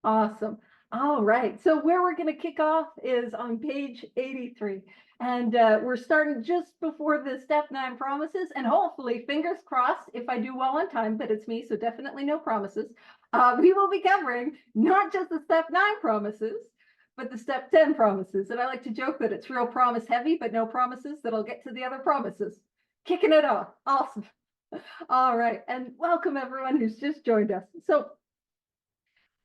Awesome. All right. So where we're going to kick off is on page 83. And we're starting just before the step 9 promises. And hopefully, fingers crossed, if I do well on time, but it's me, so definitely no promises. We will be covering not just the step 9 promises, but the step 10 promises. And I like to joke that it's real promise heavy, but no promises that I'll get to the other promises. Kicking it off. Awesome. All right. And welcome everyone who's just joined us. So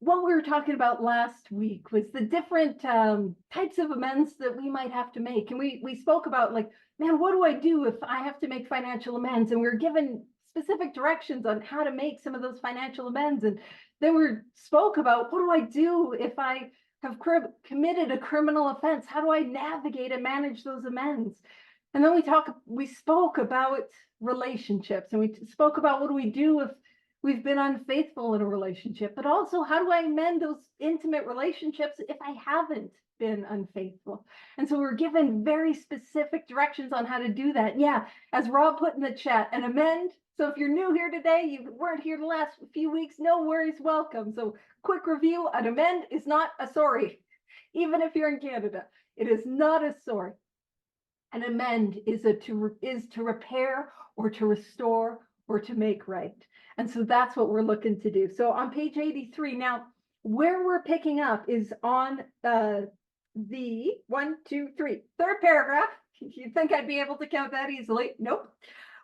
what we were talking about last week was the different types of amends that we might have to make. And we spoke about like, man, what do I do if I have to make financial amends? And we were given specific directions on how to make some of those financial amends. And then we spoke about, what do I do if I have committed a criminal offense? How do I navigate and manage those amends? And then we spoke about relationships, and we spoke about, what do we do if we've been unfaithful in a relationship, but also how do I mend those intimate relationships if I haven't been unfaithful? And so we're given very specific directions on how to do that. Yeah, as Rob put in the chat, an amend. So if you're new here today, you weren't here the last few weeks, no worries, welcome. So quick review, an amend is not a sorry. Even if you're in Canada, it is not a sorry. An amend is to repair or to restore or to make right. And so that's what we're looking to do. So on page 83, now where we're picking up is on the 3rd paragraph. You'd think I'd be able to count that easily. Nope.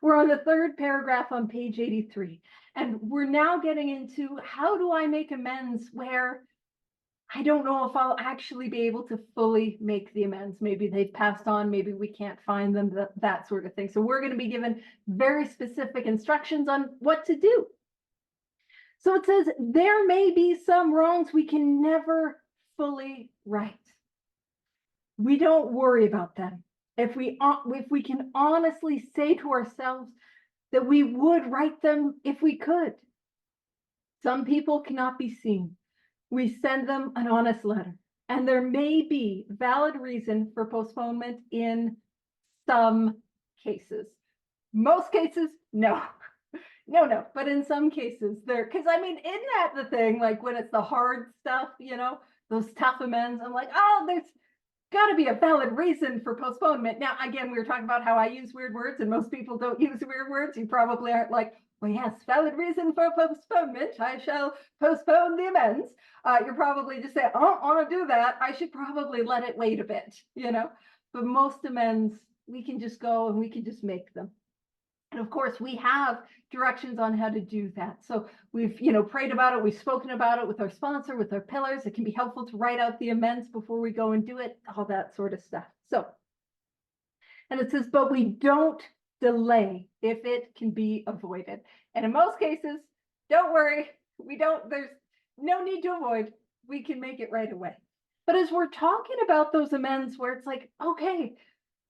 We're on the 3rd paragraph on page 83. And we're now getting into, how do I make amends where I don't know if I'll actually be able to fully make the amends. Maybe they've passed on, maybe we can't find them, that sort of thing. So we're going to be given very specific instructions on what to do. So it says, there may be some wrongs we can never fully right. We don't worry about them. If we can honestly say to ourselves that we would right them if we could. Some people cannot be seen. We send them an honest letter, and there may be valid reason for postponement in some cases. Most cases, no. No, but in some cases there, because I mean, isn't that the thing, like when it's the hard stuff, those tough amends, I'm like, oh, there's got to be a valid reason for postponement. Now, again, we were talking about how I use weird words and most people don't use weird words. You probably aren't like, well, yes, valid reason for postponement. I shall postpone the amends. You're probably just saying, I don't want to do that. I should probably let it wait a bit, But most amends, we can just go and we can just make them. And of course, we have directions on how to do that. So we've, prayed about it. We've spoken about it with our sponsor, with our pillars. It can be helpful to write out the amends before we go and do it, all that sort of stuff. So, and it says, but we don't delay if it can be avoided. And in most cases, don't worry, there's no need to avoid. We can make it right away. But as we're talking about those amends where it's like, okay,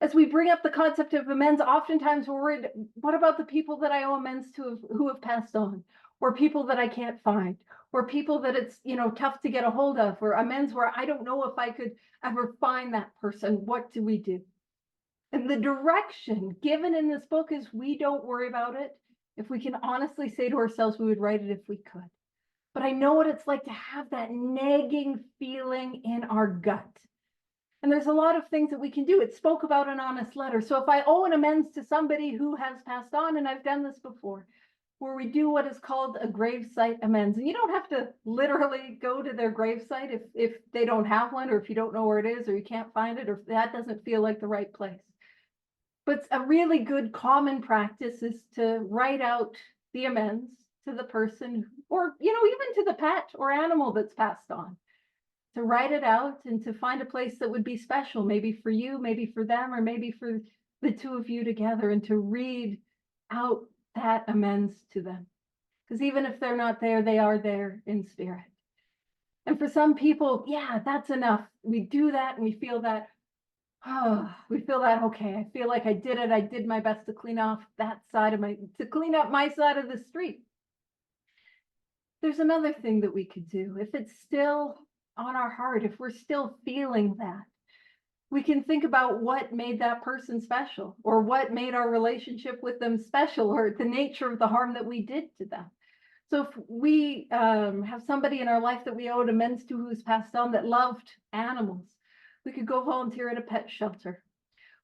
as we bring up the concept of amends, oftentimes we're worried, what about the people that I owe amends to who have passed on, or people that I can't find, or people that it's, tough to get a hold of, or amends where I don't know if I could ever find that person. What do we do? And the direction given in this book is, we don't worry about it. If we can honestly say to ourselves, we would write it if we could. But I know what it's like to have that nagging feeling in our gut. And there's a lot of things that we can do. It spoke about an honest letter. So if I owe an amends to somebody who has passed on, and I've done this before, where we do what is called a gravesite amends. And you don't have to literally go to their gravesite if they don't have one, or if you don't know where it is, or you can't find it, or if that doesn't feel like the right place. But a really good common practice is to write out the amends to the person, or, even to the pet or animal that's passed on. To write it out and to find a place that would be special, maybe for you, maybe for them, or maybe for the two of you together, and to read out that amends to them. Because even if they're not there, they are there in spirit. And for some people, yeah, that's enough. We do that and we feel that, okay, I feel like I did it. I did my best to clean off to clean up my side of the street. There's another thing that we could do. If it's still on our heart, if we're still feeling that, we can think about what made that person special, or what made our relationship with them special, or the nature of the harm that we did to them. So if we have somebody in our life that we owed amends to who's passed on that loved animals, we could go volunteer at a pet shelter.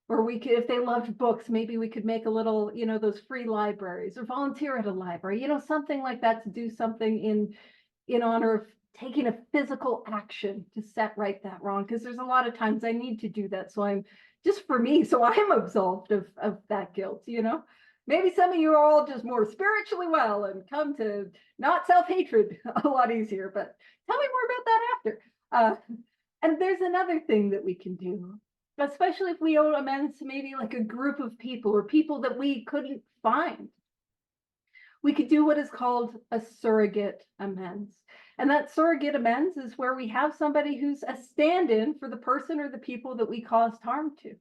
Or we could, if they loved books, maybe we could make a little, those free libraries or volunteer at a library, something like that to do something in honor of taking a physical action to set right that wrong. Because there's a lot of times I need to do that. So I'm just for me, so I'm absolved of that guilt, Maybe some of you are all just more spiritually well and come to not self-hatred a lot easier, but tell me more about that after. And there's another thing that we can do, especially if we owe amends to maybe like a group of people or people that we couldn't find. We could do what is called a surrogate amends. And that surrogate amends is where we have somebody who's a stand-in for the person or the people that we caused harm to.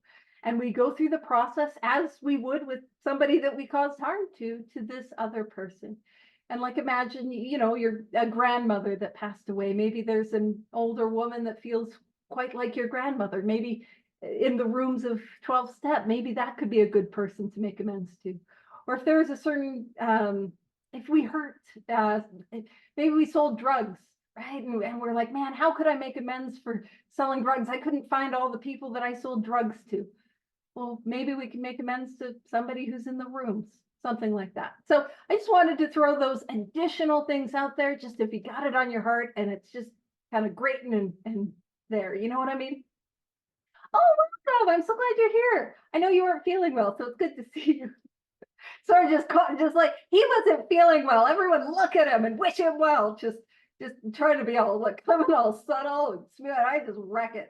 And we go through the process as we would with somebody that we caused harm to this other person. And like, imagine, you're a grandmother that passed away. Maybe there's an older woman that feels quite like your grandmother. Maybe in the rooms of 12 step, maybe that could be a good person to make amends to. Or if there's a certain, if we hurt, maybe we sold drugs, right? And we're like, man, how could I make amends for selling drugs? I couldn't find all the people that I sold drugs to. Well, maybe we can make amends to somebody who's in the rooms, something like that. So I just wanted to throw those additional things out there, just if you got it on your heart and it's just kind of grating and there, you know what I mean? Oh, welcome. I'm so glad you're here. I know you weren't feeling well, so it's good to see you. Sorry, just like he wasn't feeling well. Everyone look at him and wish him well. Just trying to be all like coming all subtle and smooth. I just wreck it.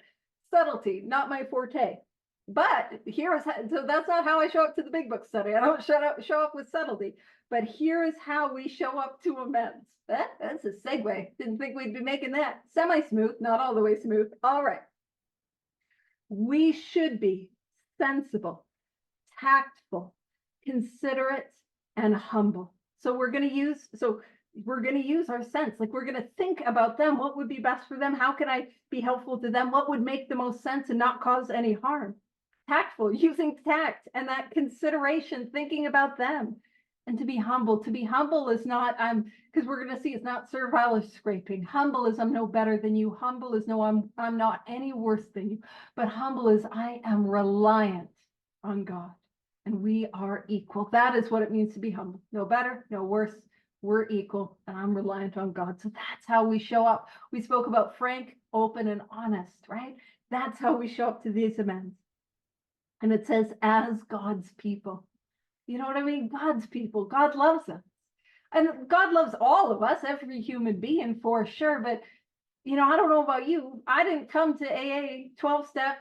Subtlety, not my forte. But here is so that's not how I show up to the big book study. I don't show up with subtlety. But here is how we show up to amends. That's a segue. Didn't think we'd be making that semi-smooth, not all the way smooth. All right. We should be sensible, tactful, considerate, and humble. So we're going to use our sense. Like, we're going to think about them. What would be best for them? How can I be helpful to them? What would make the most sense and not cause any harm? Tactful, using tact and that consideration, thinking about them. And to be humble is not, because we're going to see it's not servile or scraping. Humble is I'm no better than you. Humble is no, I'm not any worse than you. But humble is I am reliant on God and we are equal. That is what it means to be humble. No better, no worse. We're equal and I'm reliant on God. So that's how we show up. We spoke about frank, open, and honest, right? That's how we show up to these amends. And it says, as God's people. You know what I mean? God's people. God loves us. And God loves all of us, every human being for sure. But, I don't know about you. I didn't come to AA 12-step,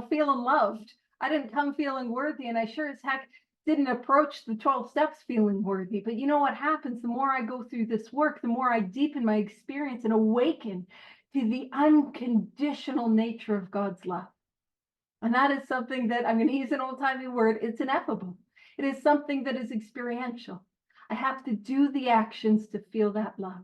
feeling loved. I didn't come feeling worthy. And I sure as heck didn't approach the 12 steps feeling worthy. But you know what happens? The more I go through this work, the more I deepen my experience and awaken to the unconditional nature of God's love. And that is something that I'm going to use an old-timey word. It's ineffable. It is something that is experiential. I have to do the actions to feel that love.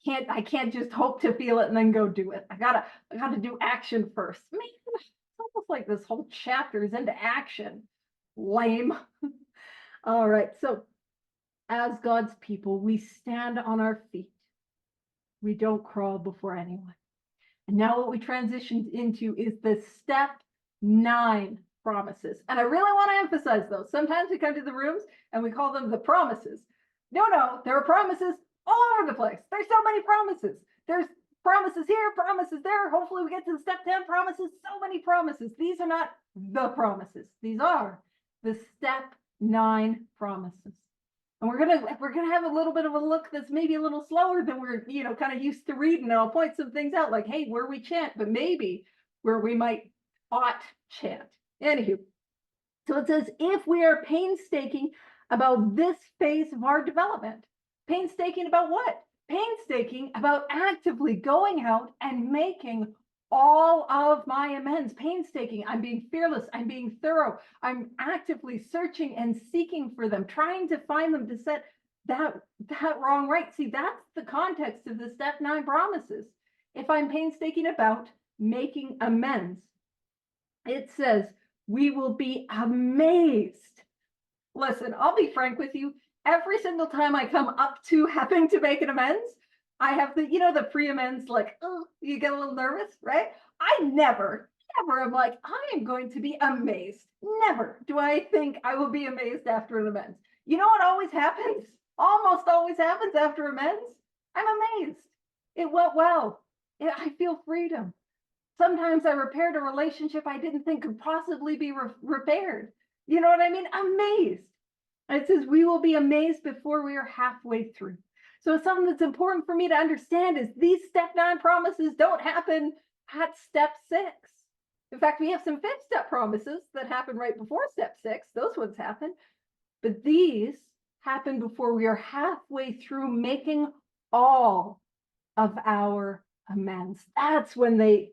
I can't just hope to feel it and then go do it. I gotta do action first. Man, it's almost like this whole chapter is into action. Lame. All right. So as God's people, we stand on our feet. We don't crawl before anyone. And now what we transitioned into is the step 9 promises. And I really want to emphasize those. Sometimes we come to the rooms and we call them the promises. No, there are promises all over the place. There's so many promises. There's promises here, promises there. Hopefully we get to the step 10 promises. So many promises. These are not the promises. These are the step 9 promises. And we're gonna have a little bit of a look that's maybe a little slower than we're kind of used to reading. And I'll point some things out like, hey, where we chant, but maybe where we ought chant. Anywho, so it says, if we are painstaking about this phase of our development, painstaking about what? Painstaking about actively going out and making all of my amends. Painstaking, I'm being fearless, I'm being thorough, I'm actively searching and seeking for them, trying to find them to set that wrong right. See, that's the context of the step 9 promises. If I'm painstaking about making amends, it says we will be amazed. Listen, I'll be frank with you. every single time I come up to having to make an amends, I have the, the pre-amends, like, oh, you get a little nervous, right? I never, am like, I am going to be amazed. Never do I think I will be amazed after an amends. You know what always happens? Almost always happens after amends. I'm amazed. It went well. I feel freedom. Sometimes I repaired a relationship I didn't think could possibly be repaired. You know what I mean? Amazed. And it says, we will be amazed before we are halfway through. So something that's important for me to understand is these step 9 promises don't happen at step 6. In fact, we have some 5th step promises that happen right before step 6. Those ones happen. But these happen before we are halfway through making all of our amends. That's when they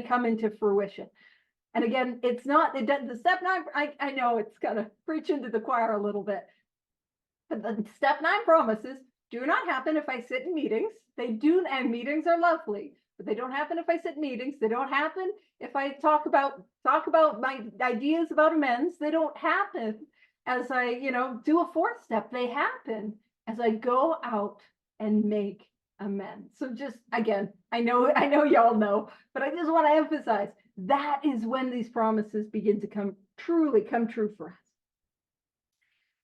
come into fruition. And again, it's not, the step 9, I know it's kind of preaching to the choir a little bit, but the step 9 promises do not happen if I sit in meetings. They do, and meetings are lovely, but they don't happen if I sit in meetings. They don't happen if I talk about my ideas about amends. They don't happen as I, do a 4th step. They happen as I go out and make amends. So just, again, I know y'all know, but I just want to emphasize that is when these promises begin to truly come true for us.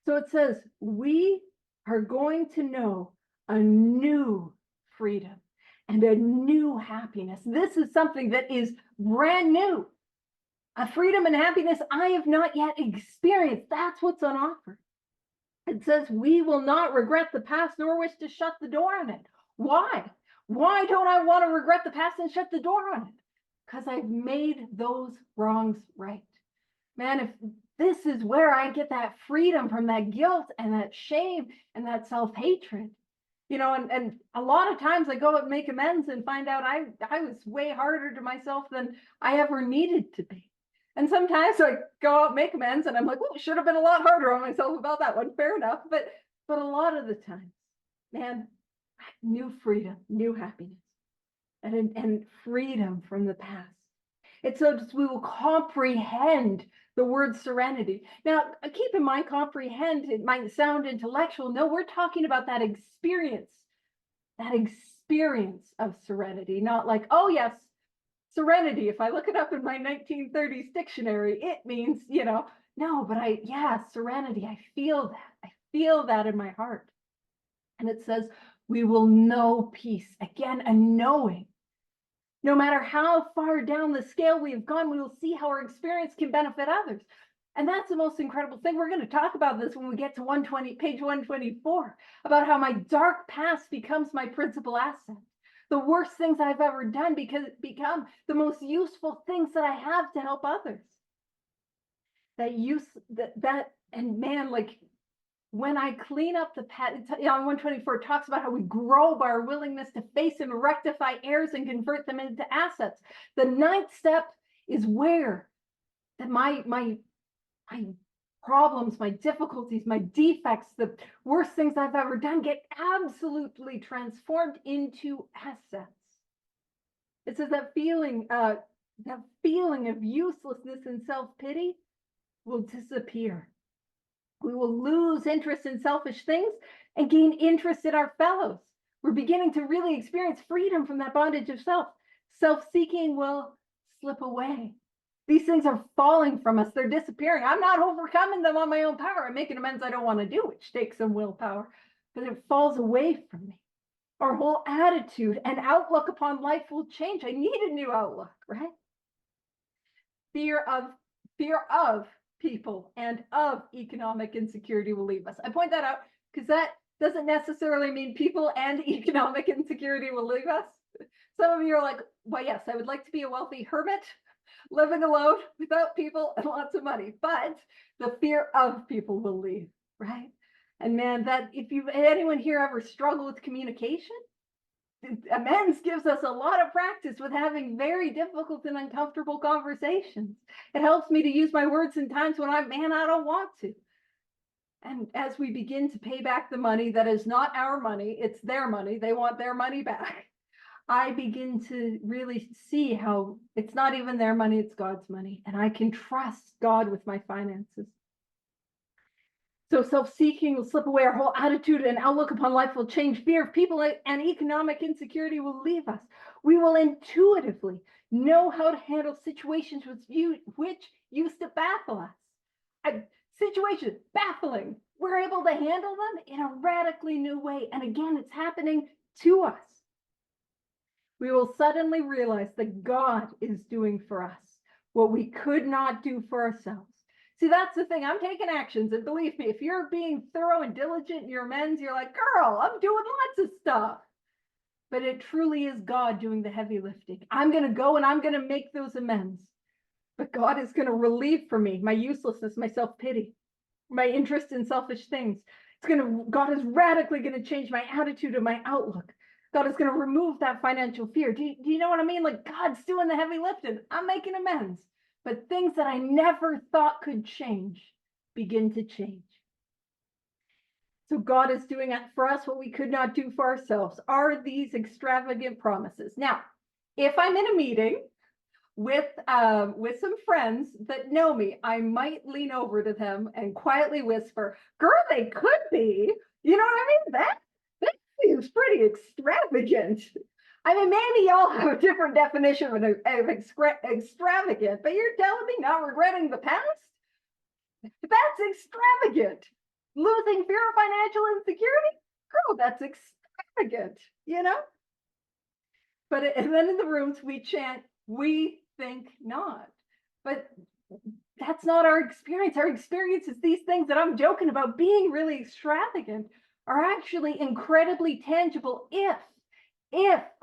So it says, we are going to know a new freedom and a new happiness. This is something that is brand new. A freedom and happiness I have not yet experienced. That's what's on offer. It says, we will not regret the past nor wish to shut the door on it. Why? Why don't I want to regret the past and shut the door on it? Because I've made those wrongs right. Man, if this is where I get that freedom from that guilt and that shame and that self-hatred, and a lot of times I go and make amends and find out I was way harder to myself than I ever needed to be. And sometimes I go out and make amends and I'm like, well, should have been a lot harder on myself about that one. Fair enough. But a lot of the time, man, new freedom, new happiness, and freedom from the past. It's so that we will comprehend the word serenity. Now, keep in mind, comprehend, it might sound intellectual. No, we're talking about that experience of serenity, not like, oh yes, serenity. If I look it up in my 1930s dictionary, it means, no, but serenity. I feel that in my heart. And it says, we will know peace. Again, a knowing. No matter how far down the scale we have gone, we will see how our experience can benefit others. And that's the most incredible thing. We're going to talk about this when we get to page 124, about how my dark past becomes my principal asset. The worst things I've ever done become the most useful things that I have to help others. And man, like, when I clean up the past, on 124, it talks about how we grow by our willingness to face and rectify errors and convert them into assets. The 9th step is where that my problems, my difficulties, my defects, the worst things I've ever done get absolutely transformed into assets. It says that feeling of uselessness and self-pity will disappear. We will lose interest in selfish things and gain interest in our fellows. We're beginning to really experience freedom from that bondage of self. Self-seeking will slip away. These things are falling from us. They're disappearing. I'm not overcoming them on my own power. I'm making amends I don't want to do, which takes some willpower, but it falls away from me. Our whole attitude and outlook upon life will change. I need a new outlook, right? Fear of people and of economic insecurity will leave us. I point that out because that doesn't necessarily mean people and economic insecurity will leave us. Some of you are like, well, yes, I would like to be a wealthy hermit, living alone without people and lots of money, but the fear of people will leave, right? And man, that if anyone here ever struggle with communication, amends gives us a lot of practice with having very difficult and uncomfortable conversations. It helps me to use my words in times when I don't want to. And as we begin to pay back the money that is not our money, it's their money, they want their money back, I begin to really see how it's not even their money, it's God's money. And I can trust God with my finances. So self-seeking will slip away. Our whole attitude and outlook upon life will change. Fear of people and economic insecurity will leave us. We will intuitively know how to handle situations which used to baffle us. Situations baffling. We're able to handle them in a radically new way. And again, it's happening to us. We will suddenly realize that God is doing for us what we could not do for ourselves. See, that's the thing. I'm taking actions. And believe me, if you're being thorough and diligent in your amends, you're like, girl, I'm doing lots of stuff. But it truly is God doing the heavy lifting. I'm going to go and I'm going to make those amends. But God is going to relieve for me my uselessness, my self-pity, my interest in selfish things. God is radically going to change my attitude and my outlook. God is going to remove that financial fear. Do you know what I mean? Like, God's doing the heavy lifting. I'm making amends. But things that I never thought could change begin to change. So God is doing for us what we could not do for ourselves. Are these extravagant promises? Now, if I'm in a meeting with some friends that know me, I might lean over to them and quietly whisper, girl, they could be. You know what I mean? That seems pretty extravagant. I mean, maybe y'all have a different definition of extravagant, but you're telling me not regretting the past? That's extravagant. Losing fear of financial insecurity? Girl, that's extravagant, you know? And then in the rooms we chant, we think not. But that's not our experience. Our experience is these things that I'm joking about being really extravagant are actually incredibly tangible if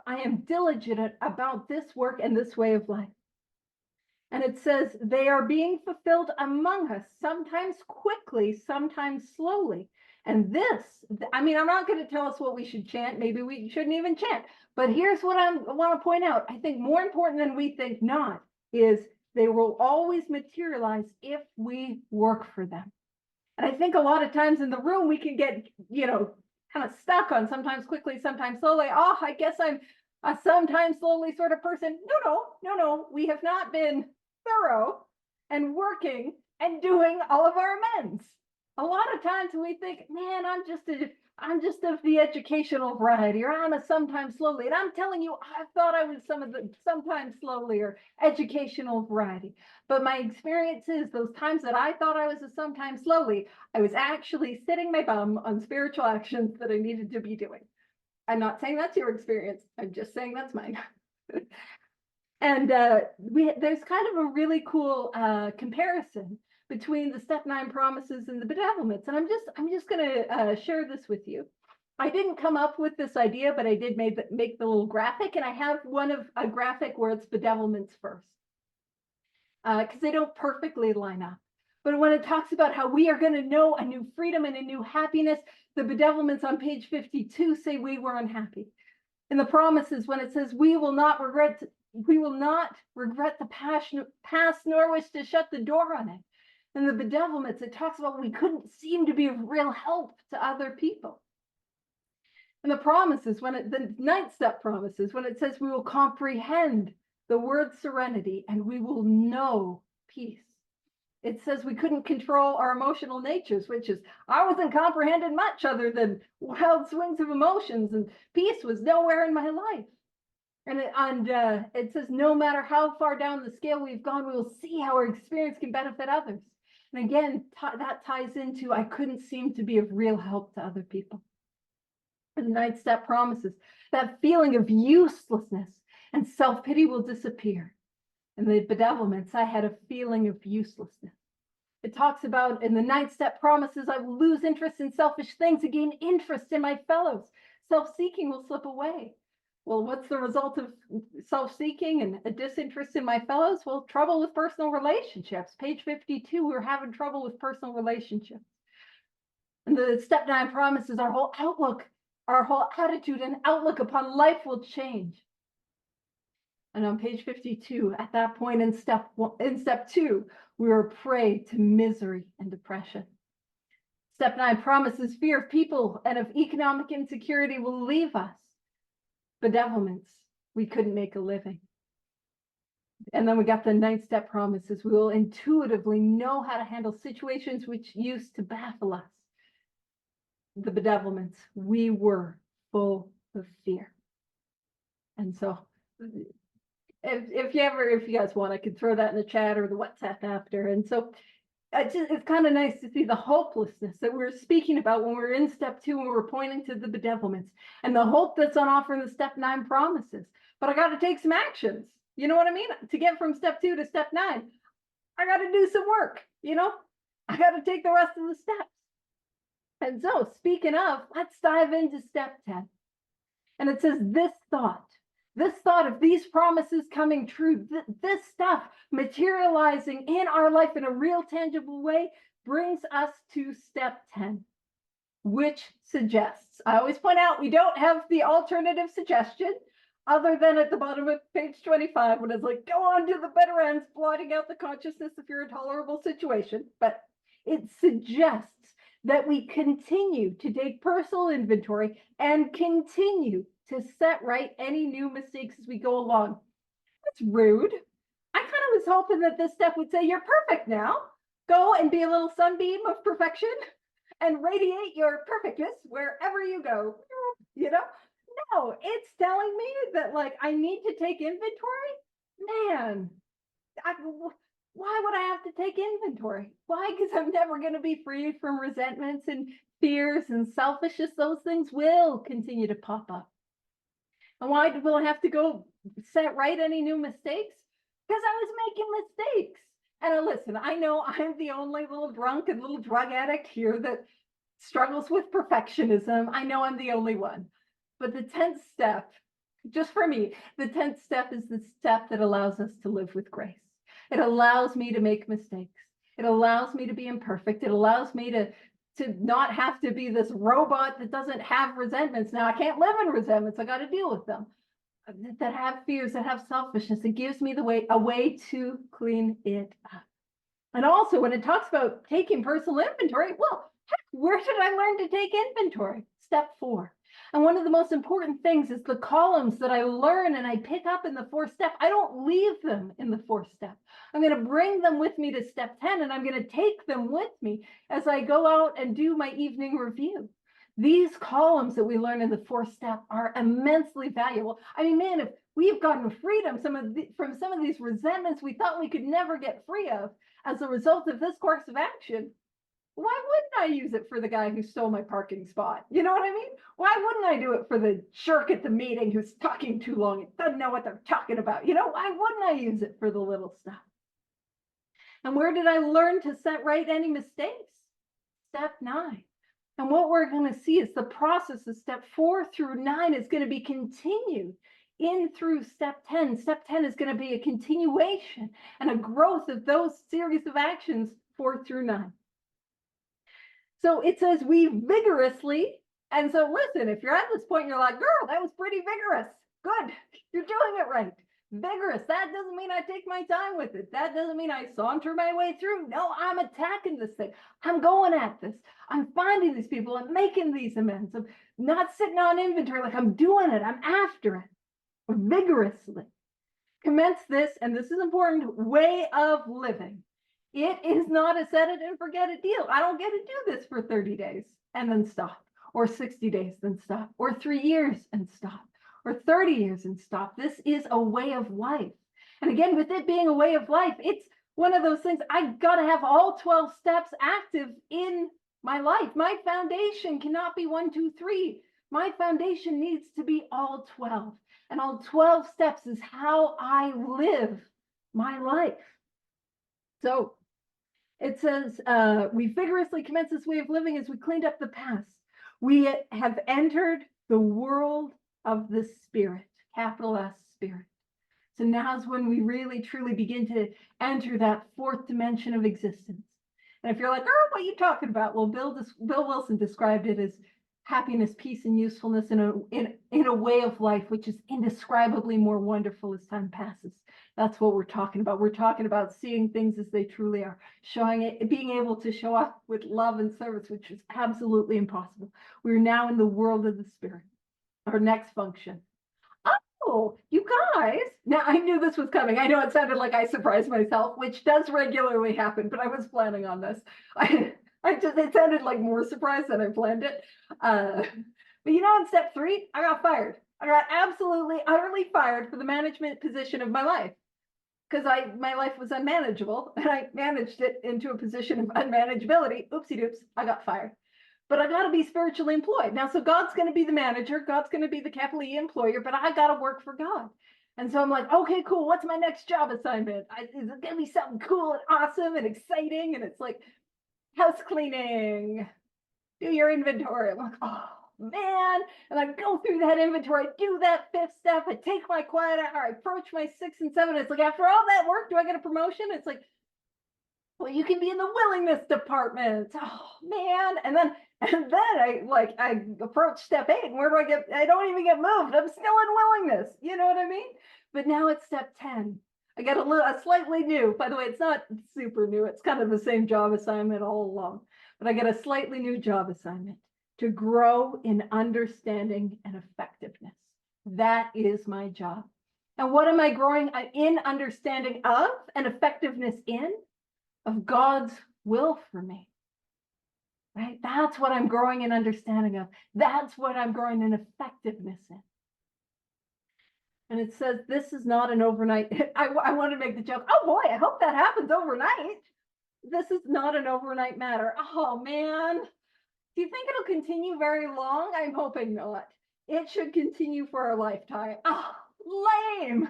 I am diligent about this work and this way of life. And it says they are being fulfilled among us, sometimes quickly, sometimes slowly. And this, I mean, I'm not going to tell us what we should chant. Maybe we shouldn't even chant. But here's what I want to point out. I think more important than we think not is they will always materialize if we work for them. And I think a lot of times in the room, we can get, kind of stuck on sometimes quickly, sometimes slowly. Oh, I guess I'm a sometimes slowly sort of person. No. We have not been thorough and working and doing all of our amends. A lot of times we think, man, I'm just of the educational variety, or I'm a sometimes slowly. And I'm telling you, I thought I was some of the sometimes slowly or educational variety. But my experience is those times that I thought I was a sometimes slowly, I was actually sitting my bum on spiritual actions that I needed to be doing. I'm not saying that's your experience. I'm just saying that's mine. And there's kind of a really cool comparison between the step 9 promises and the bedevilments. And I'm just going to share this with you. I didn't come up with this idea, but I did make the little graphic, and I have a graphic where it's bedevilments first, because they don't perfectly line up. But when it talks about how we are going to know a new freedom and a new happiness, the bedevilments on page 52 say we were unhappy. In the promises, when it says we will not regret the past, nor wish to shut the door on it. In the bedevilments, it talks about we couldn't seem to be of real help to other people. And the promises, the 9th step promises, when it says we will comprehend the word serenity and we will know peace. It says we couldn't control our emotional natures, which is, I wasn't comprehending much other than wild swings of emotions, and peace was nowhere in my life. And it says, no matter how far down the scale we've gone, we will see how our experience can benefit others. And again, that ties into, I couldn't seem to be of real help to other people. And the 9th step promises that feeling of uselessness and self-pity will disappear. In the bedevilments, I had a feeling of uselessness. It talks about, in the 9th step promises, I will lose interest in selfish things and gain interest in my fellows. Self-seeking will slip away. Well, what's the result of self-seeking and a disinterest in my fellows? Well, trouble with personal relationships. Page 52, we're having trouble with personal relationships. And the step 9 promises our whole outlook, our whole attitude and outlook upon life will change. And on page 52, at that point in step 2, we were a prey to misery and depression. Step 9 promises fear of people and of economic insecurity will leave us. Bedevilments, we couldn't make a living. And then we got the 9th step promises. We will intuitively know how to handle situations which used to baffle us. the bedevilments, we were full of fear. And so if you guys want, I could throw that in the chat or the WhatsApp after. And so it's kind of nice to see the hopelessness that we're speaking about when we're in step 2 and we're pointing to the bedevilments and the hope that's on offer in the step 9 promises. But I got to take some actions. You know what I mean? To get from step 2 to step 9, I got to do some work. I got to take the rest of the steps. And so speaking of, let's dive into step 10. And it says this thought of these promises coming true, this stuff materializing in our life in a real tangible way brings us to step 10, which suggests, I always point out, we don't have the alternative suggestion other than at the bottom of page 25, when it's like, go on to the better ends, blotting out the consciousness of your intolerable situation. But it suggests that we continue to take personal inventory and continue to set right any new mistakes as we go along. That's rude. I kind of was hoping that this step would say, you're perfect now. Go and be a little sunbeam of perfection and radiate your perfectness wherever you go. No, it's telling me that I need to take inventory. Man, why would I have to take inventory? Why? Because I'm never going to be free from resentments and fears and selfishness. Those things will continue to pop up. And why will I have to go set right any new mistakes? Because I was making mistakes. And listen, I know I'm the only little drunk and little drug addict here that struggles with perfectionism. I know I'm the only one. But the 10th step, just for me, the 10th step is the step that allows us to live with grace. It allows me to make mistakes. It allows me to be imperfect. It allows me to not have to be this robot that doesn't have resentments. Now, I can't live in resentments. I got to deal with them. That have fears, that have selfishness. It gives me a way to clean it up. And also, when it talks about taking personal inventory, well, heck, where should I learn to take inventory? Step 4. And one of the most important things is the columns that I learn and I pick up in the 4th step. I don't leave them in the 4th step. I'm going to bring them with me to step 10, and I'm going to take them with me as I go out and do my evening review. These columns that we learn in the 4th step are immensely valuable. I mean, man, if we've gotten freedom from some of these resentments we thought we could never get free of as a result of this course of action, why wouldn't I use it for the guy who stole my parking spot? You know what I mean? Why wouldn't I do it for the jerk at the meeting who's talking too long and doesn't know what they're talking about? Why wouldn't I use it for the little stuff? And where did I learn to set right any mistakes? Step 9. And what we're going to see is the process of step 4 through 9 is going to be continued in through step 10. Step 10 is going to be a continuation and a growth of those series of actions 4 through 9. So it says we vigorously, and so listen, if you're at this point, you're like, girl, that was pretty vigorous. Good, you're doing it right. Vigorous, that doesn't mean I take my time with it. That doesn't mean I saunter my way through. No, I'm attacking this thing. I'm going at this. I'm finding these people. I'm making these amends. I'm not sitting on inventory, I'm doing it. I'm after it vigorously. Commence this, and this is important, way of living. It is not a set it and forget it deal. I don't get to do this for 30 days and then stop, or 60 days, then stop, or 3 years and stop, or 30 years and stop. This is a way of life. And again, with it being a way of life, it's one of those things, I got to have all 12 steps active in my life. My foundation cannot be 1, 2, 3. My foundation needs to be all 12. And all 12 steps is how I live my life. So it says, we vigorously commence this way of living as we cleaned up the past. We have entered the world of the Spirit, capital S, Spirit. So now's when we really, truly begin to enter that 4th dimension of existence. And if you're like, oh, what are you talking about? Well, Bill Wilson described it as happiness, peace, and usefulness in a way of life, which is indescribably more wonderful as time passes. That's what we're talking about. We're talking about seeing things as they truly are, showing it, being able to show up with love and service, which is absolutely impossible. We're now in the world of the Spirit. Our next function. Oh, you guys. Now, I knew this was coming. I know it sounded like I surprised myself, which does regularly happen, but I was planning on this. It sounded like more surprised than I planned it. But you know, in step 3, I got fired. I got absolutely, utterly fired for the management position of my life. Because my life was unmanageable and I managed it into a position of unmanageability. Oopsie doops, I got fired. But I got to be spiritually employed. Now, so God's going to be the manager, God's going to be the capital E employer, but I got to work for God. And so I'm like, okay, cool. What's my next job assignment? Is it going to be something cool and awesome and exciting? And it's like house cleaning, do your inventory. I'm like, oh man. And I go through that inventory, do that 5th step. I take my quiet hour, I approach my 6 and 7. It's like, after all that work, do I get a promotion? It's like, well, you can be in the willingness department. Oh man. And then I approach step 8, and where do I get? I don't even get moved. I'm still in willingness. You know what I mean? But now it's step 10. I get a slightly new, by the way, it's not super new. It's kind of the same job assignment all along, but I get a slightly new job assignment to grow in understanding and effectiveness. That is my job. And what am I growing in understanding of and effectiveness in? Of God's will for me. Right? That's what I'm growing in understanding of. That's what I'm growing in effectiveness in. And it says, this is not an overnight. I want to make the joke. Oh boy, I hope that happens overnight. This is not an overnight matter. Oh man. Do you think it'll continue very long? I'm hoping not. It should continue for a lifetime. Oh, lame.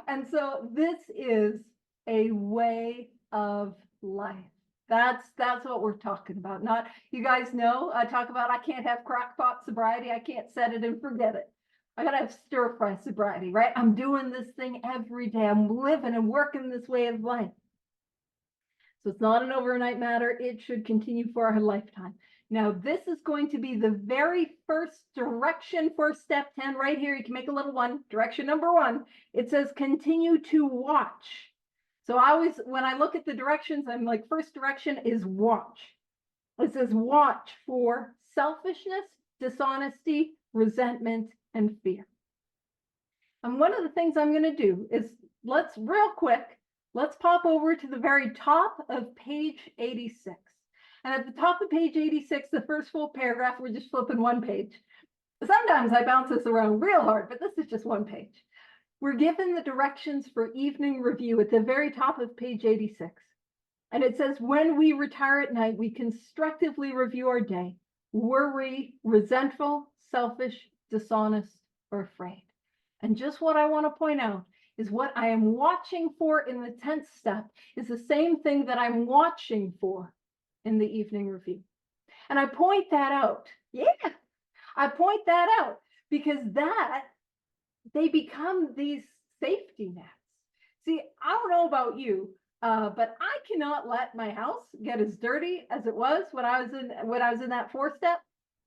And so this is a way of life. That's what we're talking about. Not, you guys know, I talk about, I can't have crackpot sobriety. I can't set it and forget it. I gotta have stir fry sobriety, right? I'm doing this thing every day. I'm living and working this way of life. So it's not an overnight matter. It should continue for a lifetime. Now, this is going to be the very first direction for step 10 right here. You can make a little one. Direction number 1. It says continue to watch. So I always, when I look at the directions, I'm like, first direction is watch. It says watch for selfishness, dishonesty, resentment, and fear. And one of the things I'm going to do is, let's pop over to the very top of page 86. And at the top of page 86, the first full paragraph, we're just flipping one page. Sometimes I bounce this around real hard, but this is just one page. We're given the directions for evening review at the very top of page 86. And it says, when we retire at night, we constructively review our day. Were we resentful, selfish, dishonest, or afraid? And just what I want to point out is what I am watching for in the 10th step is the same thing that I'm watching for in the evening review. And I point that out. Yeah, I point that out because they become these safety nets. See, I don't know about you, but I cannot let my house get as dirty as it was when I was in that 4th step.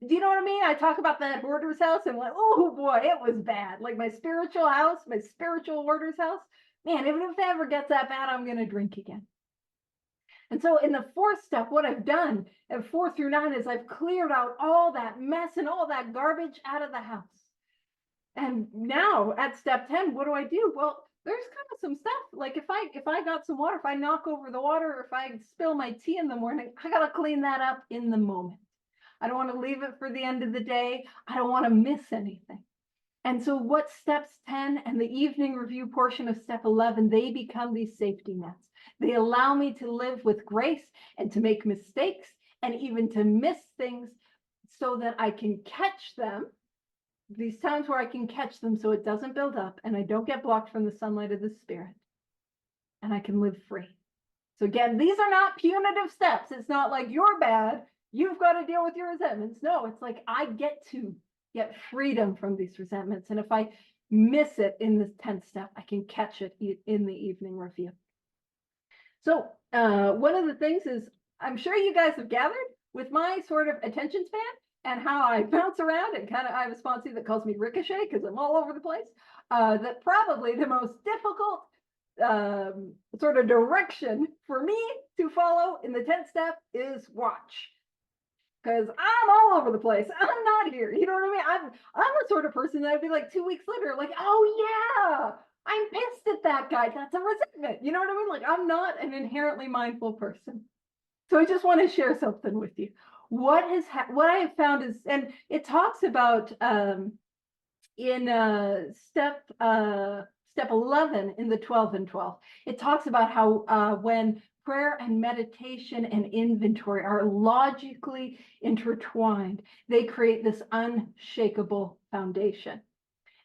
Do you know what I mean? I talk about that hoarder's house and like, oh boy, it was bad. Like my spiritual house, my spiritual hoarder's house. Man, even if it ever gets that bad, I'm going to drink again. And so in the 4th step, what I've done at 4 through 9 is I've cleared out all that mess and all that garbage out of the house. And now at step 10, what do? Well, there's kind of some stuff. Like if I got some water, if I knock over the water, or if I spill my tea in the morning, I got to clean that up in the moment. I don't want to leave it for the end of the day. I don't want to miss anything. And so what steps 10 and the evening review portion of step 11, they become these safety nets. They allow me to live with grace and to make mistakes and even to miss things so that I can catch them, these times where I can catch them so it doesn't build up and I don't get blocked from the sunlight of the Spirit, and I can live free. So again, these are not punitive steps. It's not like you're bad, you've got to deal with your resentments. No, it's like I get to get freedom from these resentments. And if I miss it in this 10th step, I can catch it in the evening review. So one of the things is, I'm sure you guys have gathered with my sort of attention span and how I bounce around and kind of, I have a sponsor that calls me Ricochet because I'm all over the place, that probably the most difficult sort of direction for me to follow in the 10th step is watch. Because I'm all over the place. I'm not here. You know what I mean? I'm the sort of person that would be like 2 weeks later, like, oh yeah, I'm pissed at that guy. That's a resentment. You know what I mean? Like I'm not an inherently mindful person. So I just want to share something with you. What I have found is, and it talks about in step 11 in the 12 and 12, it talks about how when prayer and meditation and inventory are logically intertwined, they create this unshakable foundation.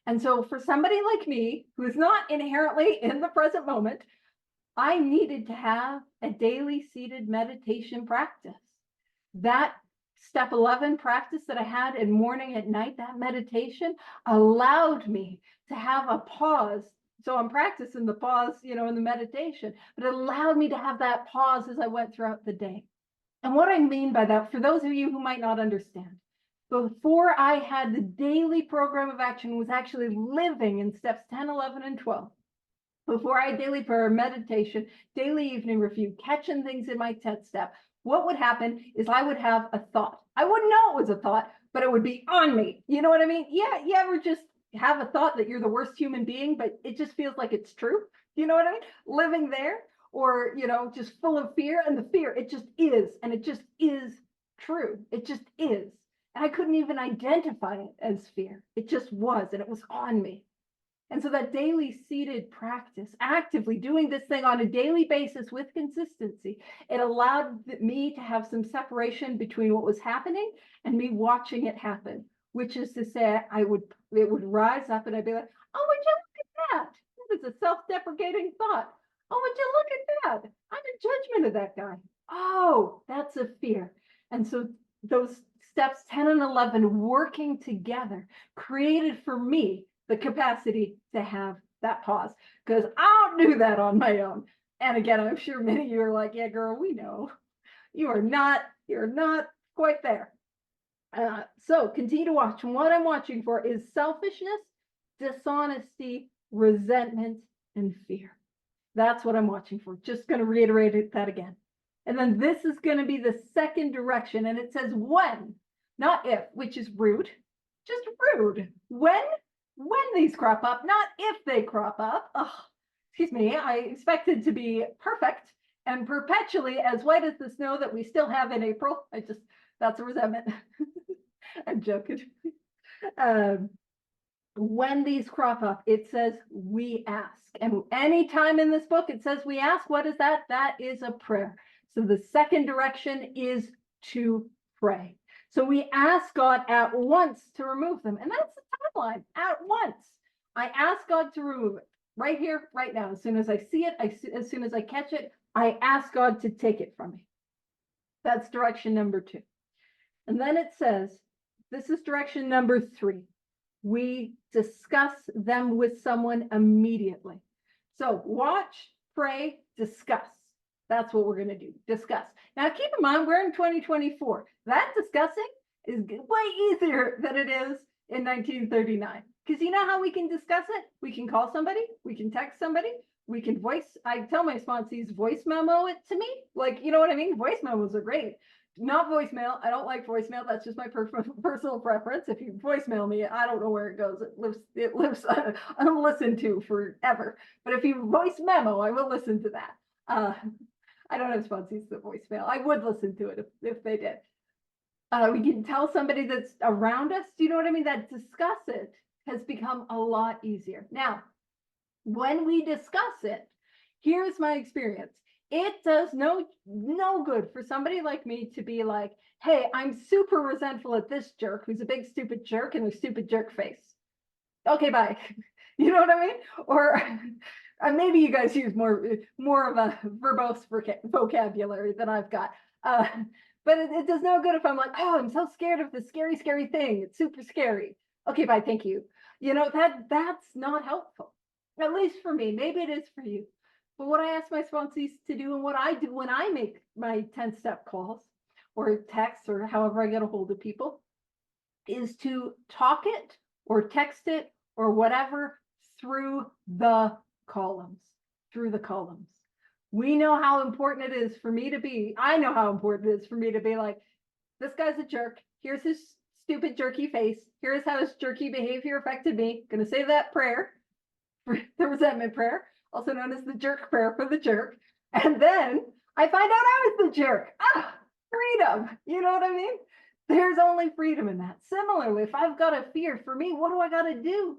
And so for somebody like me, who is not inherently in the present moment, I needed to have a daily seated meditation practice. That step 11 practice that I had in morning at night, that meditation allowed me to have a pause. So I'm practicing the pause, in the meditation, but it allowed me to have that pause as I went throughout the day. And what I mean by that, for those of you who might not understand, before I had the daily program of action, was actually living in steps 10, 11, and 12. Before I had daily prayer, meditation, daily evening review, catching things in my 10th step, what would happen is I would have a thought. I wouldn't know it was a thought, but it would be on me. You know what I mean? Yeah, you ever just have a thought that you're the worst human being, but it just feels like it's true? You know what I mean? Living there, or, just full of fear, and the fear, it just is, and it just is true. It just is. And I couldn't even identify it as fear. It just was, and it was on me. And so that daily seated practice, actively doing this thing on a daily basis with consistency, it allowed me to have some separation between what was happening and me watching it happen, which is to say it would rise up and I'd be like, oh, would you look at that? It's a self-deprecating thought. Oh, would you look at that? I'm in judgment of that guy. Oh, that's a fear. And so those steps 10 and 11 working together created for me the capacity to have that pause, because I don't do that on my own. And again, I'm sure many of you are like, yeah, girl, we know you're not quite there. So continue to watch. And what I'm watching for is selfishness, dishonesty, resentment, and fear. That's what I'm watching for. Just going to reiterate that again. And then this is going to be the second direction. And it says when, not if, which is rude. Just rude. When these crop up, not if they crop up. Oh, excuse me, I expected to be perfect and perpetually as white as the snow that we still have in April. That's a resentment. I'm joking. When these crop up, it says we ask. And anytime in this book it says we ask, what is that? That is a prayer. So the second direction is to pray. So we ask God at once to remove them. And that's the timeline, at once. I ask God to remove it right here, right now. As soon as I see it, as soon as I catch it, I ask God to take it from me. That's direction number 2. And then it says, this is direction number 3. We discuss them with someone immediately. So watch, pray, discuss. That's what we're going to do. Discuss. Now, keep in mind, we're in 2024. That discussing is way easier than it is in 1939. Because you know how we can discuss it? We can call somebody. We can text somebody. We can I tell my sponsees, voice memo it to me. Like, you know what I mean? Voice memos are great. Not voicemail. I don't like voicemail. That's just my personal preference. If you voicemail me, I don't know where it goes. It lives unlistened to forever. But if you voice memo, I will listen to that. I don't have sponsees that voicemail. I would listen to it if they did. We can tell somebody that's around us. Do you know what I mean? That discuss it has become a lot easier. Now, when we discuss it, here's my experience. It does no good for somebody like me to be like, hey, I'm super resentful at this jerk who's a big stupid jerk and a stupid jerk face. Okay, bye. You know what I mean? Or maybe you guys use more of a verbose vocabulary than I've got. But it does no good if I'm like, oh, I'm so scared of this scary, scary thing. It's super scary. Okay, bye, thank you. You know, that's not helpful. At least for me. Maybe it is for you. But what I ask my sponsees to do and what I do when I make my 10-step calls or texts or however I get a hold of people is to talk it or text it or whatever through the columns, We know how important it is for me to be, I know how important it is for me to be like, this guy's a jerk. Here's his stupid jerky face. Here's how his jerky behavior affected me. Gonna say that prayer, the resentment prayer, also known as the jerk prayer for the jerk. And then I find out I was the jerk. Freedom. You know what I mean? There's only freedom in that. Similarly, if I've got a fear, for me, what do I got to do?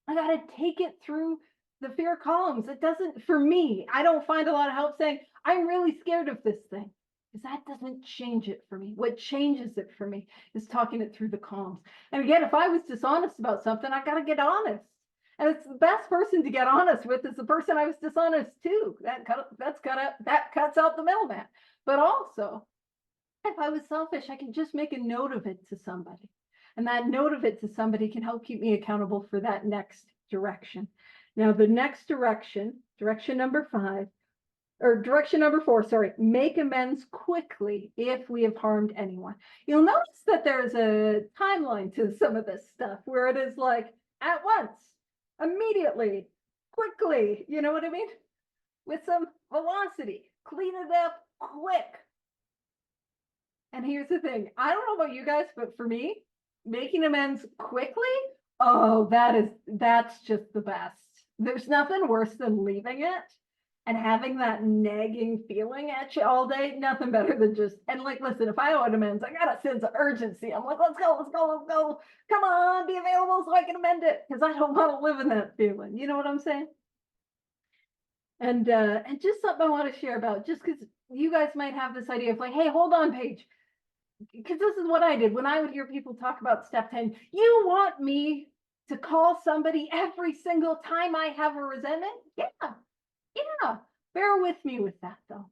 I got to take it through the fear columns. It doesn't, for me, I don't find a lot of help saying, I'm really scared of this thing, because that doesn't change it for me. What changes it for me is talking it through the columns. And again, if I was dishonest about something, I got to get honest. And it's the best person to get honest with is the person I was dishonest to. That cuts out the middleman. But also, if I was selfish, I can just make a note of it to somebody. And that note of it to somebody can help keep me accountable for that next direction. Now, the next direction, direction number 4, sorry, make amends quickly if we have harmed anyone. You'll notice that there's a timeline to some of this stuff where it is like at once, immediately, quickly, you know what I mean? With some velocity, clean it up quick. And here's the thing, I don't know about you guys, but for me, making amends quickly, oh, that's just the best. There's nothing worse than leaving it and having that nagging feeling at you all day. Nothing better than just, and like, listen, if I owe an amends, I got a sense of urgency. I'm like, let's go. Come on, be available so I can amend it, because I don't want to live in that feeling. You know what I'm saying? And just something I want to share about, just because you guys might have this idea of like, hey, hold on, Paige, because this is what I did when I would hear people talk about step 10. You want me to call somebody every single time I have a resentment? Yeah. Bear with me with that, though.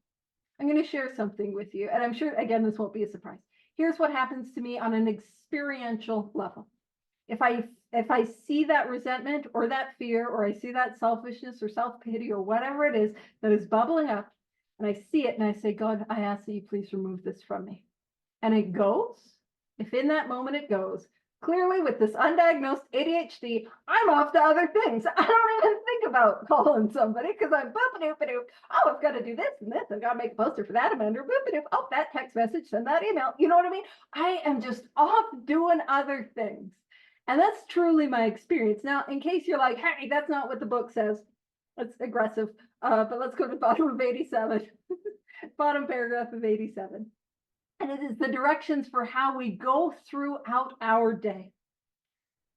I'm going to share something with you, and I'm sure, again, this won't be a surprise. Here's what happens to me on an experiential level. If I see that resentment or that fear, or I see that selfishness or self-pity or whatever it is that is bubbling up, and I see it and I say, God, I ask that you please remove this from me. And it goes, if in that moment it goes, clearly with this undiagnosed ADHD, I'm off to other things. I don't even think about calling somebody because I'm boop-a-doop-a-doop. Oh, I've got to do this and this. I've got to make a poster for that amender. Boop-a-doop. Oh, that text message, send that email. You know what I mean? I am just off doing other things. And that's truly my experience. Now, in case you're like, hey, that's not what the book says. It's aggressive. But let's go to the bottom of 87. Bottom paragraph of 87. And it is the directions for how we go throughout our day.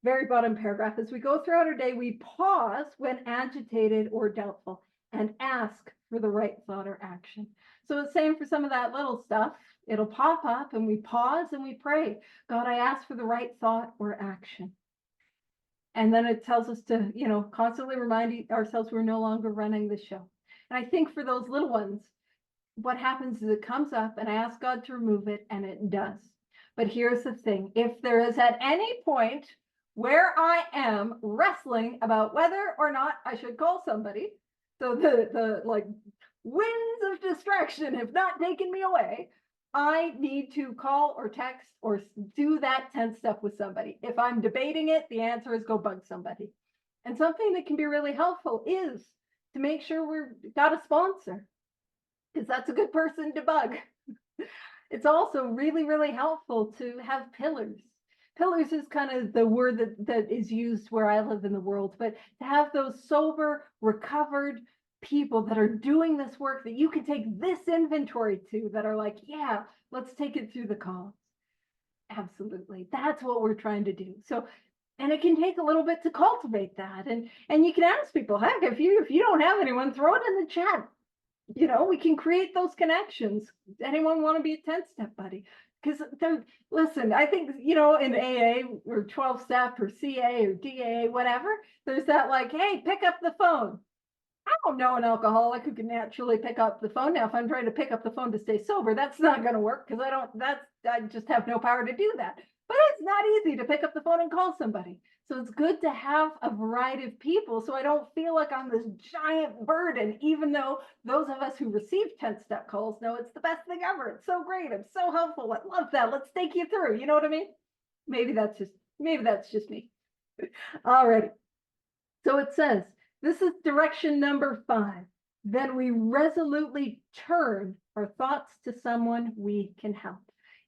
Very bottom paragraph. As we go throughout our day, we pause when agitated or doubtful and ask for the right thought or action. So it's saying for some of that little stuff, it'll pop up and we pause and we pray, God, I ask for the right thought or action. And then it tells us to, constantly remind ourselves we're no longer running the show. And I think for those little ones, what happens is it comes up and I ask God to remove it, and it does. But here's the thing. If there is at any point where I am wrestling about whether or not I should call somebody, so the like winds of distraction have not taken me away, I need to call or text or do that 10th step with somebody. If I'm debating it, the answer is go bug somebody. And something that can be really helpful is to make sure we've got a sponsor, because that's a good person to bug. It's also really, really helpful to have pillars. Pillars is kind of the word that is used where I live in the world, but to have those sober, recovered people that are doing this work that you can take this inventory to, that are like, yeah, let's take it through the columns. Absolutely. That's what we're trying to do. So, and it can take a little bit to cultivate that. And you can ask people, heck, if you don't have anyone, throw it in the chat. We can create those connections. Anyone want to be a 10-step buddy? Because listen, I think, in AA or 12-step or CA or DAA, whatever, there's that like, hey, pick up the phone. I don't know an alcoholic who can naturally pick up the phone. Now, if I'm trying to pick up the phone to stay sober, that's not going to work because I just have no power to do that. But it's not easy to pick up the phone and call somebody. So it's good to have a variety of people so I don't feel like I'm this giant burden, even though those of us who receive 10-step calls know it's the best thing ever. It's so great. I'm so helpful. I love that. Let's take you through. You know what I mean? Maybe that's just me. All right. So it says, this is direction number 5. Then we resolutely turn our thoughts to someone we can help.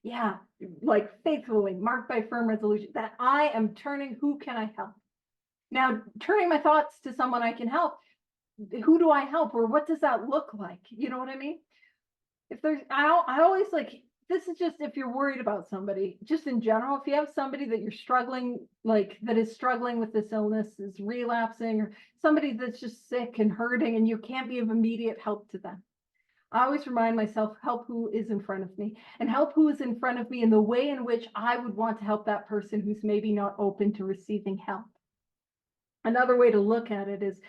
Yeah, like faithfully marked by firm resolution that I am turning, who can I help? Now, turning my thoughts to someone I can help, who do I help, or what does that look like? You know what I mean? if there's, I always like, this is just if you're worried about somebody, just in general, if you have somebody that you're struggling, like that is struggling with this illness, is relapsing, or somebody that's just sick and hurting and you can't be of immediate help to them. I always remind myself, help who is in front of me, and help who is in front of me in the way in which I would want to help that person who's maybe not open to receiving help. Another way to look at it is,